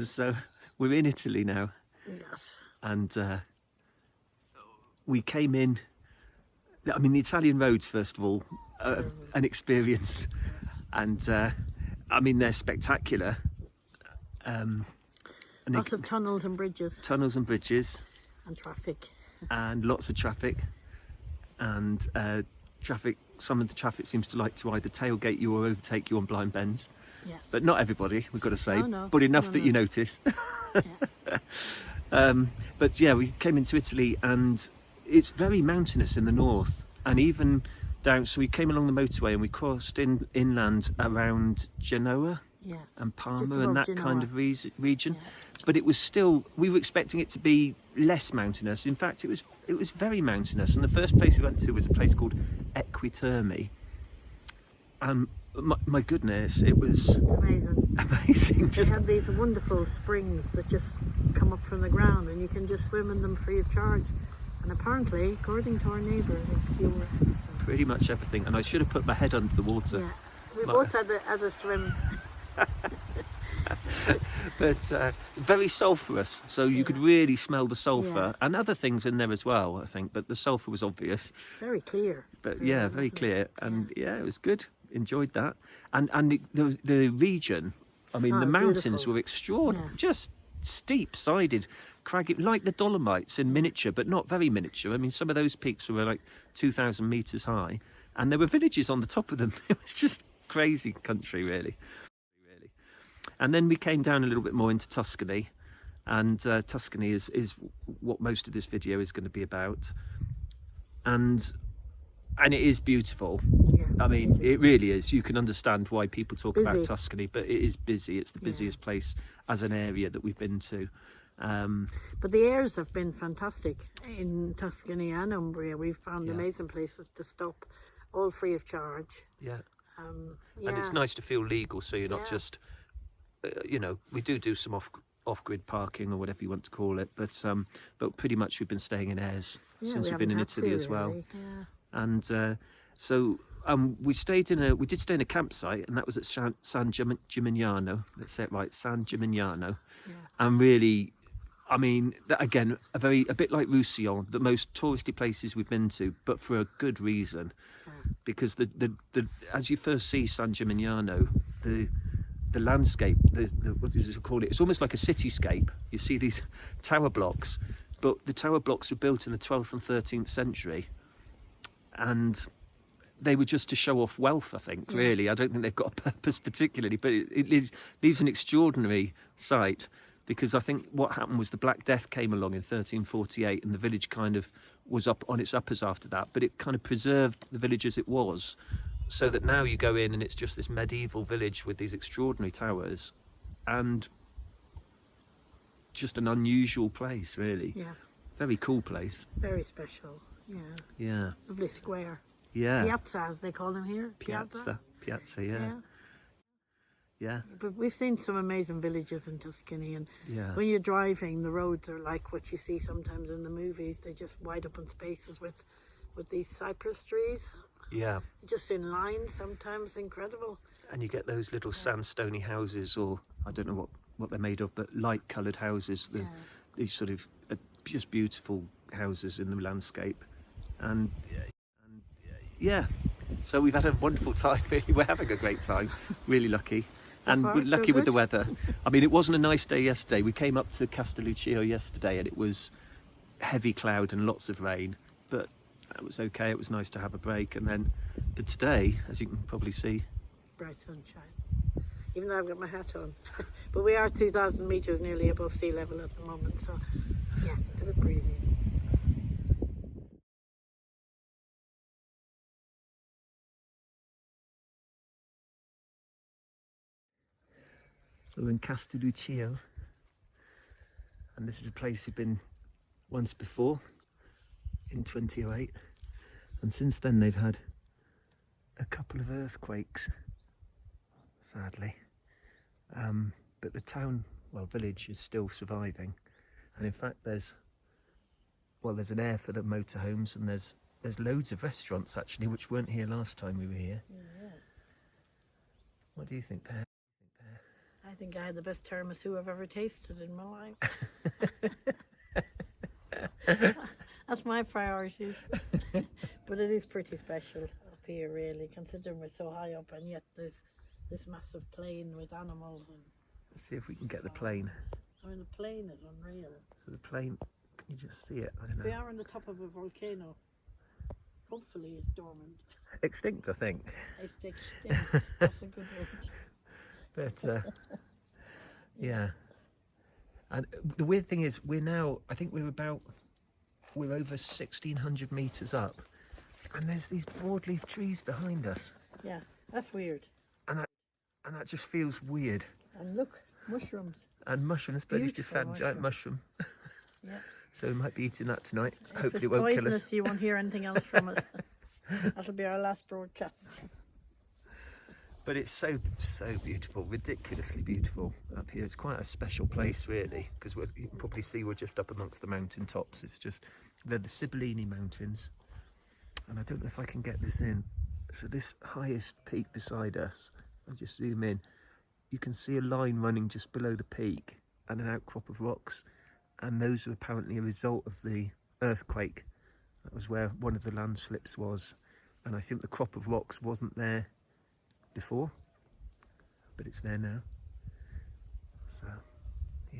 So we're in Italy now. Yes. And we came in, I mean, the Italian roads, first of all, an experience. And I mean, they're spectacular. Lots of tunnels and bridges. Tunnels and bridges. And traffic. And lots of traffic. And some of the traffic seems to like to either tailgate you or overtake you on blind bends. Yeah. But not everybody, we've got to say. Oh, no. But enough that you notice. Yeah. But yeah, we came into Italy and it's very mountainous in the north, and even down, so we came along the motorway and we crossed inland around Genoa and Parma and that Genoa. kind of region. Yeah. But it was still, we were expecting it to be less mountainous. In fact, it was very mountainous, and the first place we went to was a place called Equiterme. My goodness, it was amazing. They have these wonderful springs that just come up from the ground, and you can just swim in them free of charge. And apparently, according to our neighbour, they cure pretty much everything. And I should have put my head under the water. Yeah, we both had a swim. But very sulphurous, so you could really smell the sulphur and other things in there as well, I think. But the sulphur was obvious. Very clear. But very clear, and it was good. Enjoyed that, and the region. I mean, the mountains beautiful. were extraordinary, just steep-sided, craggy, like the Dolomites in miniature, but not very miniature. I mean, some of those peaks were like 2,000 meters high, and there were villages on the top of them. It was just crazy country, really. And then we came down a little bit more into Tuscany, and Tuscany is what most of this video is going to be about, and it is beautiful. I mean, it really is. You can understand why people talk about Tuscany, but it is busy. It's the busiest place as an area that we've been to. But the airs have been fantastic in Tuscany and Umbria. We've found amazing places to stop, all free of charge. And it's nice to feel legal, so you're not just, we do some off-grid parking or whatever you want to call it, but pretty much we've been staying in airs since we've been in Italy as well. Yeah. And so we did stay in a campsite, and that was at San Gimignano. Let's say it right, San Gimignano. Yeah. And really, I mean, again, a bit like Roussillon, the most touristy places we've been to, but for a good reason. Because the as you first see San Gimignano, the landscape, what does it call it? It's almost like a cityscape. You see these tower blocks, but the tower blocks were built in the 12th and 13th century. And they were just to show off wealth, I think, really. I don't think they've got a purpose particularly, but it leaves an extraordinary sight, because I think what happened was the Black Death came along in 1348, and the village kind of was up on its uppers after that, but it kind of preserved the village as it was, so that now you go in and it's just this medieval village with these extraordinary towers, and just an unusual place, really. Yeah. Very cool place. Very special. Yeah. Yeah. Lovely square. Yeah. Piazza, as they call them here. Piazza, yeah. Yeah. But we've seen some amazing villages in Tuscany, and Yeah. when you're driving, the roads are like what you see sometimes in the movies. They're just wide open spaces with these cypress trees. Yeah. Just in line, sometimes incredible. And you get those little sandstony houses, or I don't know what they're made of, but light coloured houses. These sort of just beautiful houses in the landscape. And so we've had a wonderful time, really. We're having a great time, really lucky. And we're lucky with the weather. I mean, it wasn't a nice day yesterday. We came up to Castellucio yesterday and it was heavy cloud and lots of rain, but that was okay. It was nice to have a break. But today, as you can probably see, bright sunshine, even though I've got my hat on. But we are 2,000 metres nearly above sea level at the moment, so yeah, it's a bit breezy. So we're in Castellucio, and this is a place we've been once before in 2008, and since then they've had a couple of earthquakes, sadly, but the village is still surviving, and in fact there's an air for the motorhomes, and there's loads of restaurants actually which weren't here last time we were here. Yeah. What do you think, Per? I I think I had the best tiramisu I've ever tasted in my life. That's my priorities. But it is pretty special up here, really, considering we're so high up, and yet there's this massive plain with animals. And Let's see if we can get the plane. I mean, the plain is unreal. So the plane, can you just see it? I don't know. We are on the top of a volcano. Hopefully it's dormant. Extinct, I think. It's extinct. That's a good word. But yeah. And the weird thing is, I think we're over 1,600 meters up, and there's these broadleaf trees behind us, Yeah, that's weird. and that just feels weird. And look, mushrooms. And mushrooms, but he's just found a giant mushroom. Yeah. So we might be eating that tonight. If Hopefully it's it won't kill poisonous, us. you won't hear anything else from us. That'll be our last broadcast. But it's so beautiful, ridiculously beautiful up here. It's quite a special place, really, because you can probably see we're just up amongst the mountaintops. They're the Sibillini Mountains, and I don't know if I can get this in. So this highest peak beside us, I'll just zoom in, you can see a line running just below the peak and an outcrop of rocks, and those are apparently a result of the earthquake. That was where one of the landslips was, and I think the crop of rocks wasn't there before, but it's there now. So yeah.